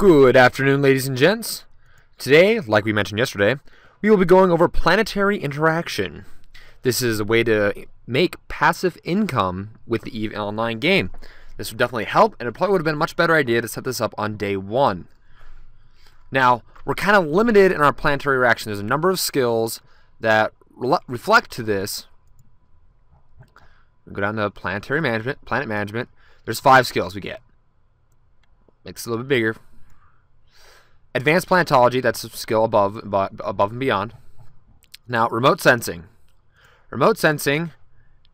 Good afternoon, ladies and gents. Today, like we mentioned yesterday, we will be going over planetary interaction. This is a way to make passive income with the EVE Online game. This would definitely help, and it probably would have been a much better idea to set this up on day one. Now, we're kind of limited in our planetary interaction. There's a number of skills that reflect to this. We'll go down to planetary management, planet management. There's 5 skills we get. Makes it a little bit bigger. Advanced planetology, that's a skill above and beyond. Now, remote sensing. Remote sensing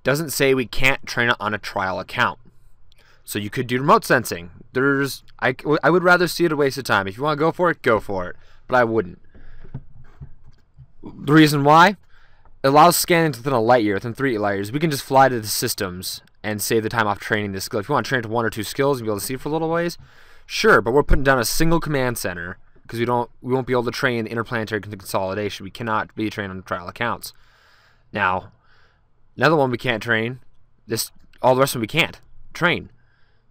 doesn't say we can't train it on a trial account. So you could do remote sensing. I would rather see it a waste of time. If you want to go for it, go for it. But I wouldn't. The reason why? It allows scanning within a light year, within 3 light years. We can just fly to the systems and save the time off training this skill. If you want to train to 1 or 2 skills and be able to see for a little ways, sure, but we're putting down a single command center because we won't be able to train interplanetary consolidation. We cannot be trained on trial accounts. Now, another one we can't train. All the rest of them we can't train.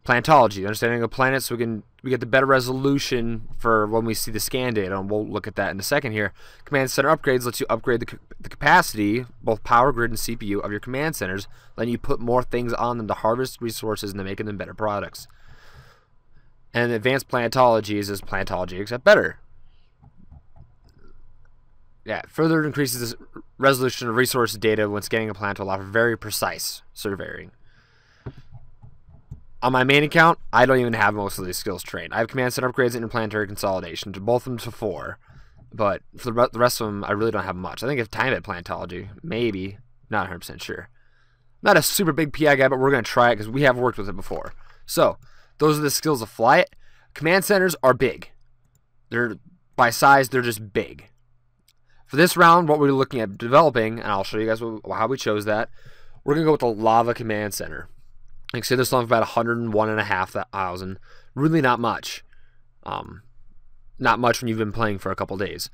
Planetology, understanding of planets, so we get the better resolution for when we see the scan data, and we'll look at that in a second here. Command center upgrades lets you upgrade the capacity, both power grid and CPU, of your command centers, letting you put more things on them to harvest resources and to making them better products. And advanced planetology is planetology except better. Yeah, further increases the resolution of resource data when scanning a planet to allow for very precise surveying. On my main account, I don't even have most of these skills trained. I have command center upgrades and interplanetary consolidation, to both of them to 4. But for the rest of them, I really don't have much. I think if time at planetology, maybe, not 100% sure. Not a super big PI guy, but we're going to try it because we have worked with it before. So, those are the skills to fly it. Command centers are big. By size, they're just big. For this round, what we're looking at developing, and I'll show you guys how we chose that, we're going to go with the Lava Command Center. Like I say, this one's about 101,500. Really not much. Not much when you've been playing for a couple days.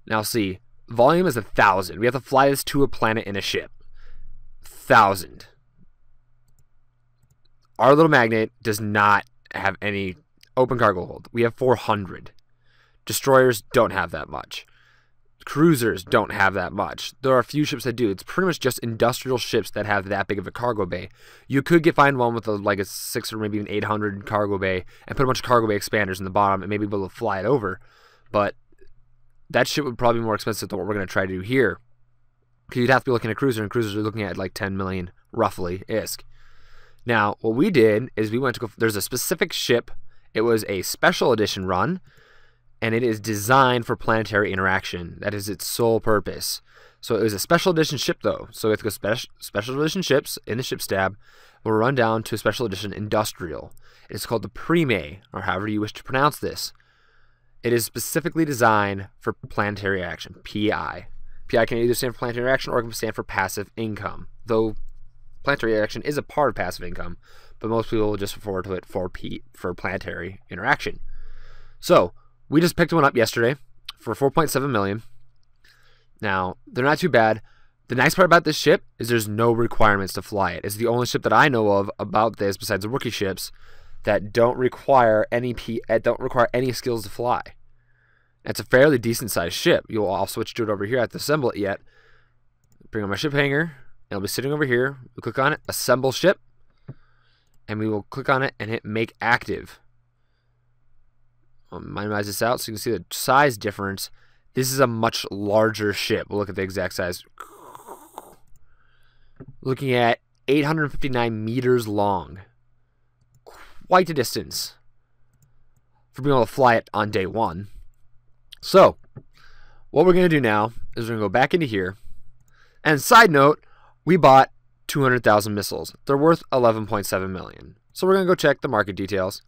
Now see, volume is 1,000. We have to fly this to a planet in a ship. 1,000. Our little magnet does not have any open cargo hold. We have 400. Destroyers don't have that much. Cruisers don't have that much. There are a few ships that do. It's pretty much just industrial ships that have that big of a cargo bay. You could find one with like a 6 or maybe an 800 cargo bay and put a bunch of cargo bay expanders in the bottom and maybe be able to fly it over. But that ship would probably be more expensive than what we're going to try to do here. Because you'd have to be looking at cruiser, and cruisers are looking at like 10 million, roughly, ISK. Now, what we did is we went to go, there's a specific ship. It was a special edition run, and it is designed for planetary interaction. That is its sole purpose. So it was a special edition ship, though. So we have to go special edition ships in the ships tab. We'll run down to a special edition industrial. It's called the Prime, or however you wish to pronounce this. It is specifically designed for planetary action, PI. PI can either stand for planetary action or it can stand for passive income, though planetary action is a part of passive income, but most people will just refer to it for planetary interaction. So we just picked one up yesterday for 4.7 million. Now, they're not too bad. The nice part about this ship is there's no requirements to fly it. It's the only ship that I know of about this, besides the rookie ships, that don't require any skills to fly. It's a fairly decent sized ship. I'll switch to it over here. I have to assemble it yet. Bring on my ship hanger. It'll be sitting over here. We'll click on it, assemble ship, and we will click on it and hit make active. I'll minimize this out so you can see the size difference. This is a much larger ship. We'll look at the exact size. Looking at 859 meters long. Quite a distance for being able to fly it on day one. So, what we're going to do now is we're going to go back into here. And side note, we bought 200,000 missiles. They're worth 11.7 million. So we're going to go check the market details.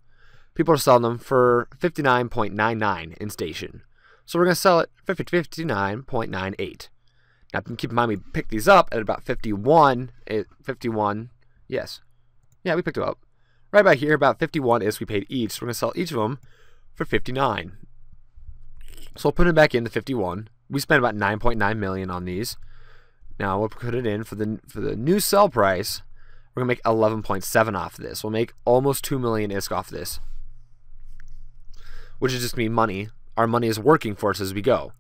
People are selling them for 59.99 in station. So we're going to sell it for 59.98. Now keep in mind we picked these up at about 51. Yes. Yeah, we picked them up. Right about here, about 51 is we paid each. So we're going to sell each of them for 59. So we'll put it back into 51. We spent about 9.9 million on these. Now we'll put it in for the new sell price. We're gonna make 11.7 off of this. We'll make almost 2 million ISK off this. which is just me money. Our money is working for us as we go.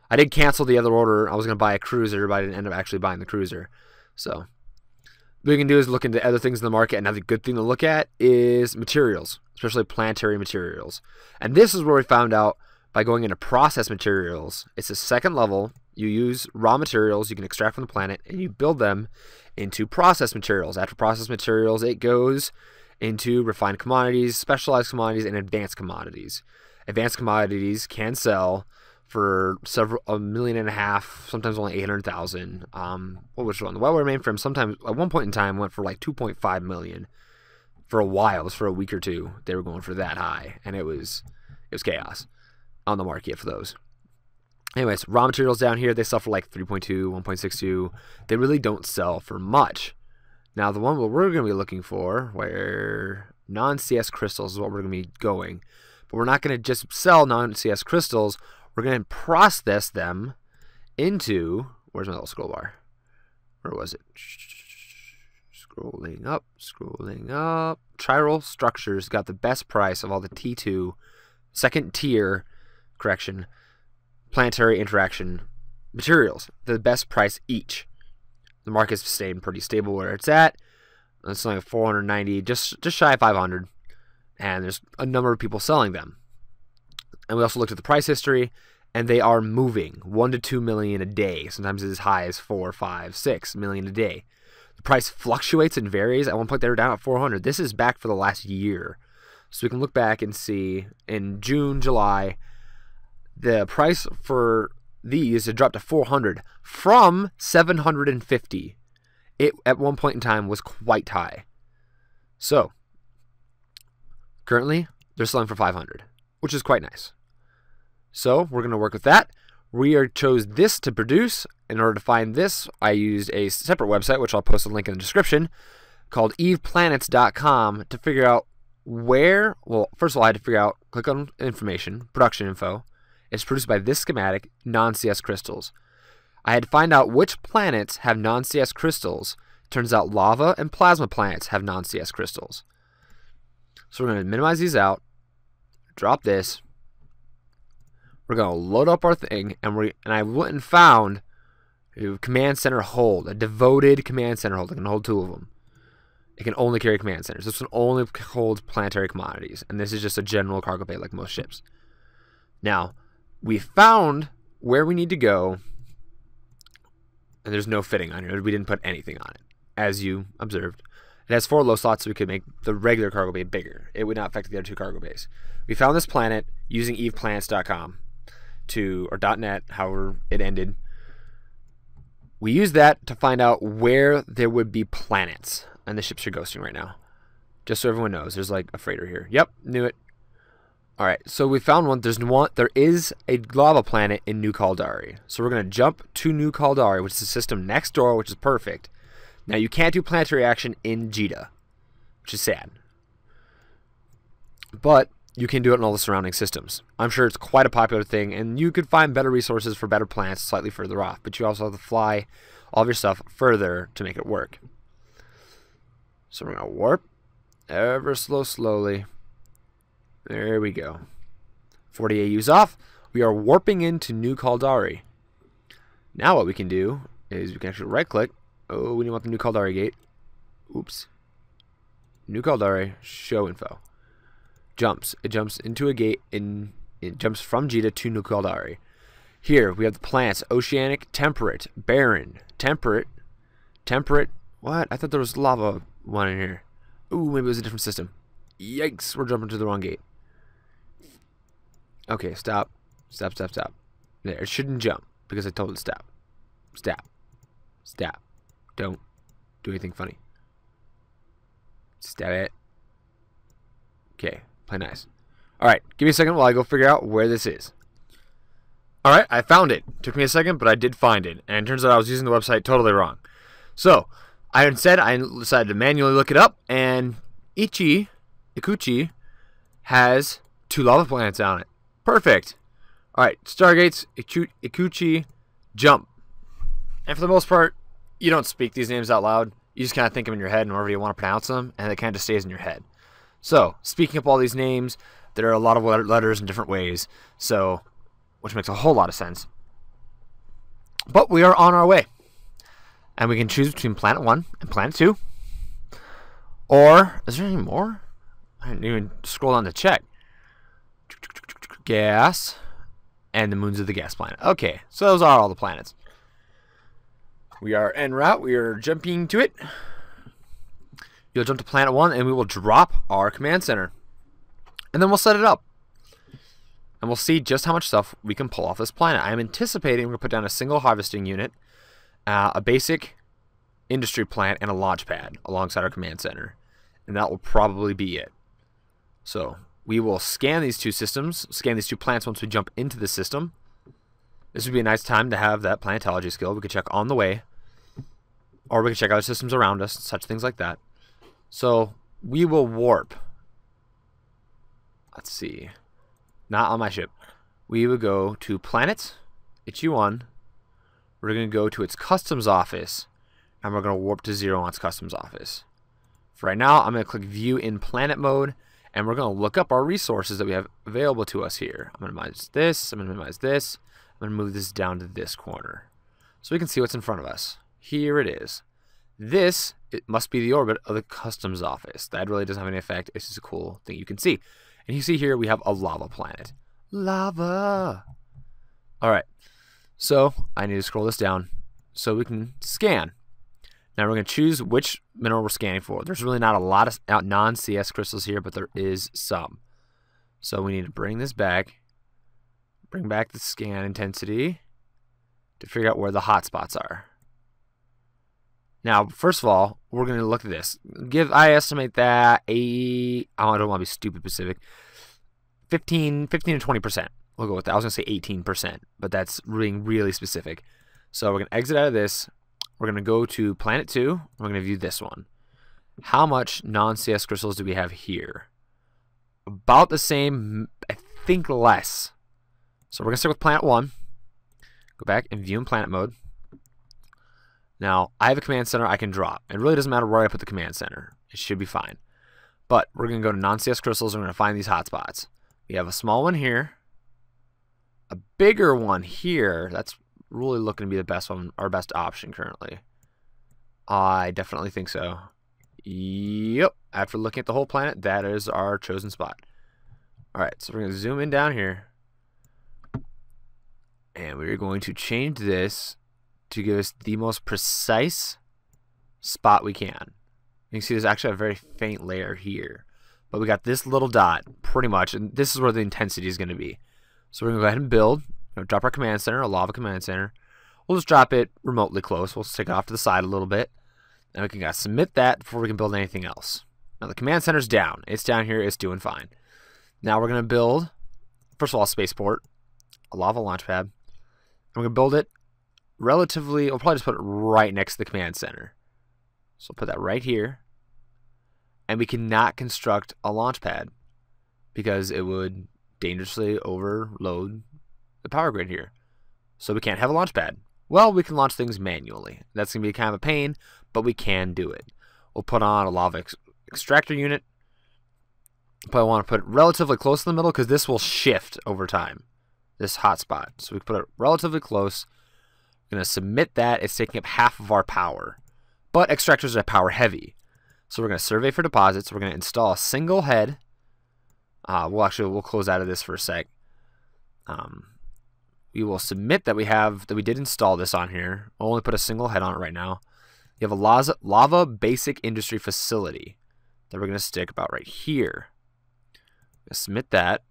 I did cancel the other order. I was going to buy a cruiser, but I didn't end up actually buying the cruiser. So what we can do is look into other things in the market. Another good thing to look at is materials, especially planetary materials. And this is where we found out by going into process materials. It's the second level. You use raw materials you can extract from the planet, and you build them into process materials. After process materials, it goes into refined commodities, specialized commodities, and advanced commodities. Advanced commodities can sell for $1.5 million, sometimes only 800,000. What was one? The Wildware mainframe sometimes at one point in time went for like 2.5 million for a while. It was for a week or two. They were going for that high, and it was chaos on the market for those. Anyways, raw materials down here, they sell for like 3.2, 1.62. They really don't sell for much. Now, the one we're going to be looking for, where non-CS crystals is what we're going to be going. But we're not going to just sell non-CS crystals. We're going to process them into, where's my little scroll bar? Where was it? Scrolling up. Chiral Structures got the best price of all the T2, second tier, planetary interaction materials. The best price each. The market's staying pretty stable where it's at. It's like 490, just shy of 500. And there's a number of people selling them. And we also looked at the price history, and they are moving 1 to 2 million a day. Sometimes as high as 4, 5, 6 million a day. The price fluctuates and varies. At one point they were down at 400. This is back for the last year. So we can look back and see in June, July, the price for these had dropped to 400 from 750. It at one point in time was quite high. So currently they're selling for 500, which is quite nice. So we're going to work with that. We chose this to produce. In order to find this, I used a separate website, which I'll post a link in the description, called eveplanets.com to figure out where, well, first of all, I had to figure out, click on information, production info. It's produced by this schematic, non-CS crystals. I had to find out which planets have non-CS crystals. Turns out lava and plasma planets have non-CS crystals. So we're going to minimize these out, drop this. We're going to load up our thing, and I went and found a command center hold, a devoted command center hold. It can hold 2 of them. It can only carry command centers. This one only holds planetary commodities, and this is just a general cargo bay like most ships. Now, we found where we need to go, and there's no fitting on here. We didn't put anything on it, as you observed. It has 4 low slots, so we could make the regular cargo bay bigger. It would not affect the other 2 cargo bays. We found this planet using eveplanets.com or .net, however it ended. We used that to find out where there would be planets, and the ships are ghosting right now. Just so everyone knows, there's like a freighter here. Yep, knew it. All right, so we found one. There is a lava planet in New Caldari. So we're going to jump to New Caldari, which is the system next door, which is perfect. Now, you can't do planetary action in Jita, which is sad. But you can do it in all the surrounding systems. I'm sure it's quite a popular thing, and you could find better resources for better planets slightly further off. But you also have to fly all of your stuff further to make it work. So we're going to warp ever slowly. There we go. 40 AUs off. We are warping into New Caldari. Now what we can do is we can actually right click. Oh, we don't want the New Caldari gate. Oops. New Caldari, show info. Jumps. It jumps into a gate. It jumps from Jita to New Caldari. Here we have the planets: oceanic, temperate, barren, temperate. What? I thought there was lava one in here. Ooh, maybe it was a different system. Yikes! We're jumping to the wrong gate. Okay, stop. There, it shouldn't jump because I told it to stop. Don't do anything funny. Stab it. Okay, play nice. Alright, give me a second while I go figure out where this is. Alright, I found it. Took me a second, but I did find it. And it turns out I was using the website totally wrong. So, I decided to manually look it up, and Ichi has 2 lava planets on it. Perfect. Alright, Stargates, Ichi, jump. And for the most part, you don't speak these names out loud. You just kind of think them in your head and however you want to pronounce them, and it kind of stays in your head. So, speaking up all these names, There are a lot of letters in different ways, so which makes a whole lot of sense. But we are on our way. And we can choose between Planet 1 and Planet 2. Or, is there any more? I didn't even scroll down to check. Gas. And the moons of the gas planet. Okay, so those are all the planets. We are en route. We are jumping to it. You'll jump to Planet 1 and we will drop our command center. And then we'll set it up. And we'll see just how much stuff we can pull off this planet. I'm anticipating we're going to put down a single harvesting unit, a basic industry plant, and a launch pad alongside our command center. And that will probably be it. So we will scan these two systems, scan these two planets once we jump into the system. This would be a nice time to have that planetology skill. We could check on the way, or we could check other systems around us, such things like that. So we will warp. Let's see. Not on my ship. We would go to Planet, Ichi 1. We're going to go to its customs office, and we're going to warp to 0 on its customs office. For right now, I'm going to click View in Planet mode, and we're going to look up our resources that we have available to us here. I'm going to minimize this. I'm going to minimize this. I'm going to move this down to this corner so we can see what's in front of us. Here it is. This, it must be the orbit of the customs office. That really doesn't have any effect. It's just a cool thing you can see. And you see here we have a lava planet. Lava! Alright, so I need to scroll this down so we can scan. Now we're going to choose which mineral we're scanning for. There's really not a lot of non-CS crystals here, but there is some. So we need to bring this back. Bring back the scan intensity to figure out where the hot spots are. Now, first of all, we're going to look at this. I estimate that I don't want to be stupid specific. 15 to 20%. We'll go with that. I was going to say 18%, but that's being really specific. So we're going to exit out of this. We're going to go to Planet 2. We're going to view this one. How much non-CS crystals do we have here? About the same, I think less. So we're going to stick with Planet 1. Go back and view in Planet mode. Now, I have a command center I can drop. It really doesn't matter where I put the command center. It should be fine. But we're going to go to non-CS crystals and we're going to find these hotspots. We have a small one here. A bigger one here. That's really looking to be the best one, our best option currently. I definitely think so. Yep. After looking at the whole planet, that is our chosen spot. Alright, so we're going to zoom in down here. And we're going to change this to give us the most precise spot we can. You can see there's actually a very faint layer here. But we got this little dot, pretty much, and this is where the intensity is going to be. So we're going to go ahead and build. We're going to drop our command center, a lava command center. We'll just drop it remotely close. We'll stick it off to the side a little bit. And we can submit that before we can build anything else. Now the command center's down. It's down here. It's doing fine. Now we're going to build, first of all, a spaceport, a lava launch pad. And we're going to build it relatively, we'll probably just put it right next to the command center. So we'll put that right here. And we cannot construct a launch pad because it would dangerously overload the power grid here. So we can't have a launch pad. Well, we can launch things manually. That's going to be kind of a pain, but we can do it. We'll put on a lava extractor unit. Probably want to put it relatively close to the middle because this will shift over time, this hotspot. So we put it relatively close. We're going to submit that. It's taking up half of our power. But extractors are power heavy. So we're going to survey for deposits. We're going to install a single head. We'll close out of this for a sec. We will submit that we did install this on here. We'll only put a single head on it right now. You have a lava basic industry facility that we're going to stick about right here. Submit that.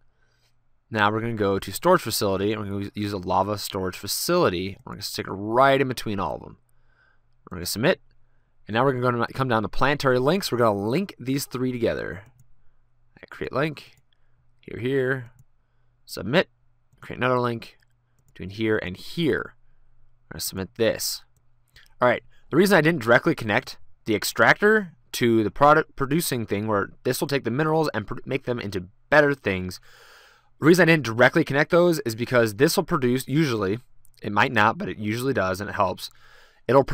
Now we're going to go to storage facility, and we're going to use a lava storage facility. We're going to stick it right in between all of them. We're going to submit, and now we're going to come down to planetary links. We're going to link these three together. Create link, here, submit, create another link between here and here. We're going to submit this. All right, the reason I didn't directly connect the extractor to the product producing thing, where this will take the minerals and make them into better things. The reason I didn't directly connect those is because this will produce, usually, it might not, but it usually does, and it helps. It'll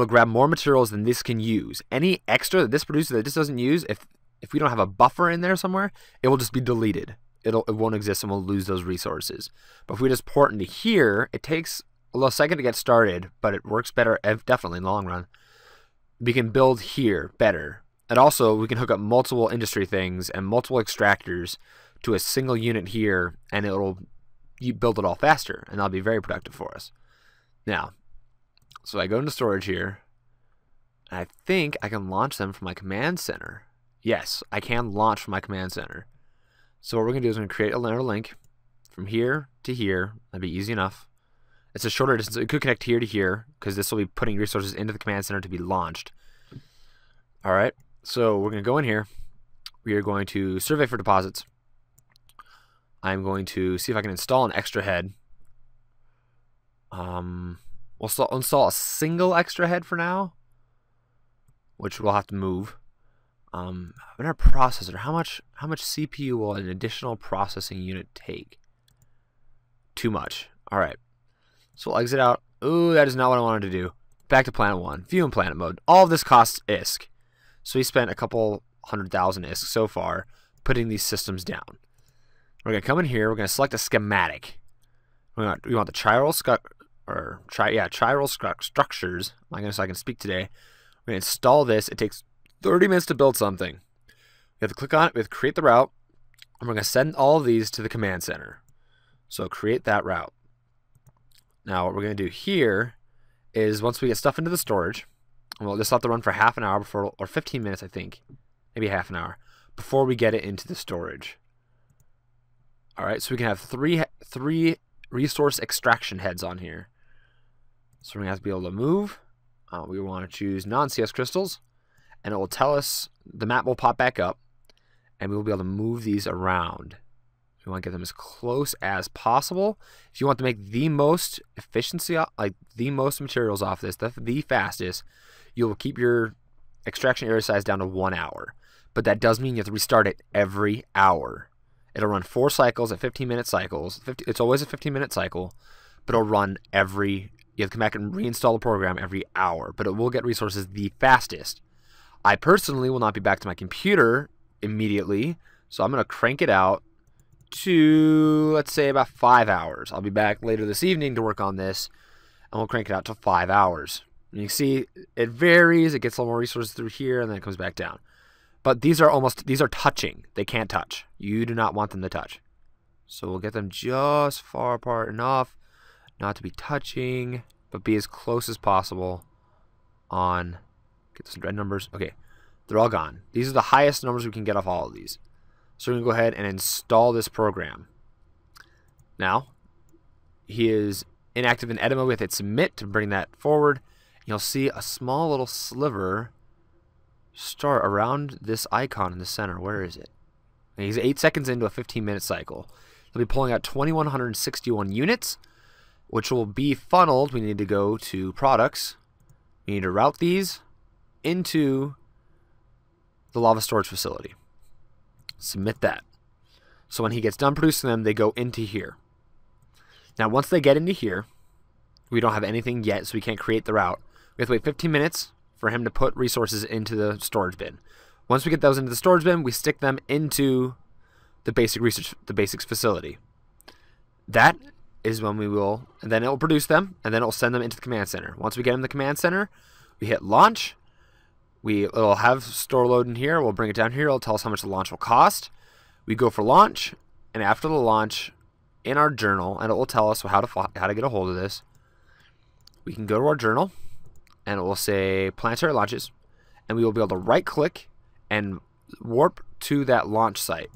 grab more materials than this can use. Any extra that this produces that this doesn't use, if we don't have a buffer in there somewhere, it will just be deleted. it won't exist and we'll lose those resources. But if we just port into here, it takes a little second to get started, but it works better definitely in the long run. We can build here better. And also we can hook up multiple industry things and multiple extractors to a single unit here, and you build it all faster, and that'll be very productive for us. Now, so I go into storage here, and I think I can launch them from my command center. Yes, I can launch from my command center. So what we're going to do is we're going to create another link from here to here. That'd be easy enough. It's a shorter distance. It could connect here to here, because this will be putting resources into the command center to be launched. All right, so we're going to go in here. We are going to survey for deposits. I'm going to see if I can install an extra head. We'll install a single extra head for now, which we'll have to move. In our processor, how much CPU will an additional processing unit take? Too much. All right. So we'll exit out. Ooh, that is not what I wanted to do. Back to Planet 1. View in Planet mode. All of this costs ISK. So we spent a couple 100,000 ISK so far putting these systems down. We're going to come in here. We're going to select a schematic. We want the chiral structures. I guess I can speak today. We're going to install this. It takes 30 minutes to build something. We have to click on it. We have to create the route. And we're going to send all of these to the command center. So create that route. Now what we're going to do here is once we get stuff into the storage, and we'll just have to run for half an hour before, or 15 minutes I think, maybe half an hour, before we get it into the storage. Alright, so we can have three resource extraction heads on here. So we're going to have to be able to move. We want to choose non-CS crystals, and it will tell us, the map will pop back up, and we will be able to move these around. We want to get them as close as possible. If you want to make the most efficiency, like the most materials off this, the fastest, you will keep your extraction area size down to 1 hour. But that does mean you have to restart it every hour. It'll run 4 cycles at 15-minute cycles. It's always a 15-minute cycle, but it'll run you have to come back and reinstall the program every hour, but it will get resources the fastest. I personally will not be back to my computer immediately, so I'm going to crank it out to, let's say, about 5 hours. I'll be back later this evening to work on this, and we'll crank it out to 5 hours. And you can see it varies. It gets a little more resources through here, and then it comes back down. But these are touching. They can't touch. You do not want them to touch. So we'll get them just far apart enough not to be touching, but be as close as possible on, get some red numbers. Okay, they're all gone. These are the highest numbers we can get off all of these. So we're going to go ahead and install this program. Now, he is inactive in edit mode. We have to hit submit to bring that forward. You'll see a small little sliver start around this icon in the center. Where is it? And he's 8 seconds into a 15-minute cycle. He'll be pulling out 2,161 units, which will be funneled. We need to go to products. We need to route these into the lava storage facility. Submit that. So when he gets done producing them, they go into here. Now, once they get into here, we don't have anything yet, so we can't create the route. We have to wait 15 minutes for him to put resources into the storage bin. Once we get those into the storage bin, we stick them into the basics facility. That is when we will, and then it will produce them, and then it will send them into the command center. Once we get them in the command center, we hit launch. It'll have store load in here. We'll bring it down here. It'll tell us how much the launch will cost. We go for launch, and after the launch, in our journal, and it will tell us how to get a hold of this. We can go to our journal, and it will say Planetary launches, and we will be able to right-click and warp to that launch site.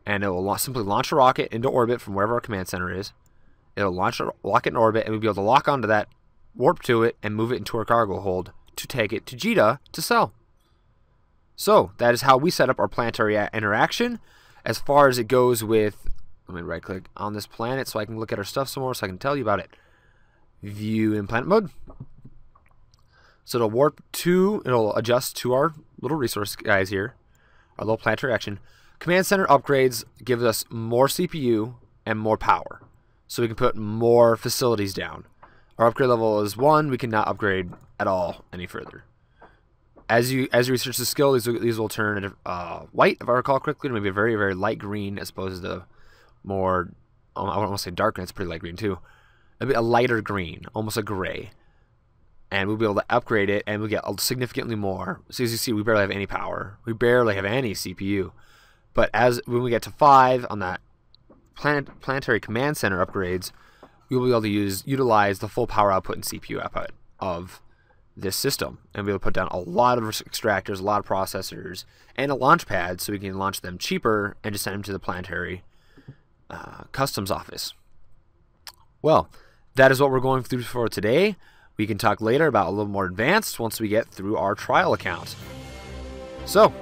And it will simply launch a rocket into orbit from wherever our command center is. It'll lock it in orbit, and we'll be able to lock onto that, warp to it, and move it into our cargo hold to take it to JITA to sell. So that is how we set up our planetary interaction. As far as it goes with, let me right click on this planet so I can look at our stuff some more, so I can tell you about it. View in planet mode. So it'll adjust to our little resource guys here, our little planetary action. Command center upgrades give us more CPU and more power, so we can put more facilities down. Our upgrade level is 1. We cannot upgrade at all any further. as you research the skill, these will turn white, if I recall correctly, to maybe a very, very light green as opposed to more, I don't want to say dark green, it's pretty light green too. It'll be a lighter green, almost a gray. And we'll be able to upgrade it, and we'll get significantly more. So as you see, we barely have any power. We barely have any CPU. But when we get to 5 on that Planetary Command Center upgrades, we will be able to utilize the full power output and CPU output of this system, and be able to put down a lot of extractors, a lot of processors, and a launch pad, so we can launch them cheaper and just send them to the Planetary customs office. Well, that is what we're going through for today. We can talk later about a little more advanced once we get through our trial account. So,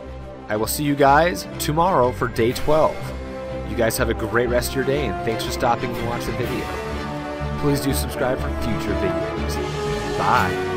I will see you guys tomorrow for day 12. You guys have a great rest of your day, and thanks for stopping and watching the video. Please do subscribe for future videos. Bye.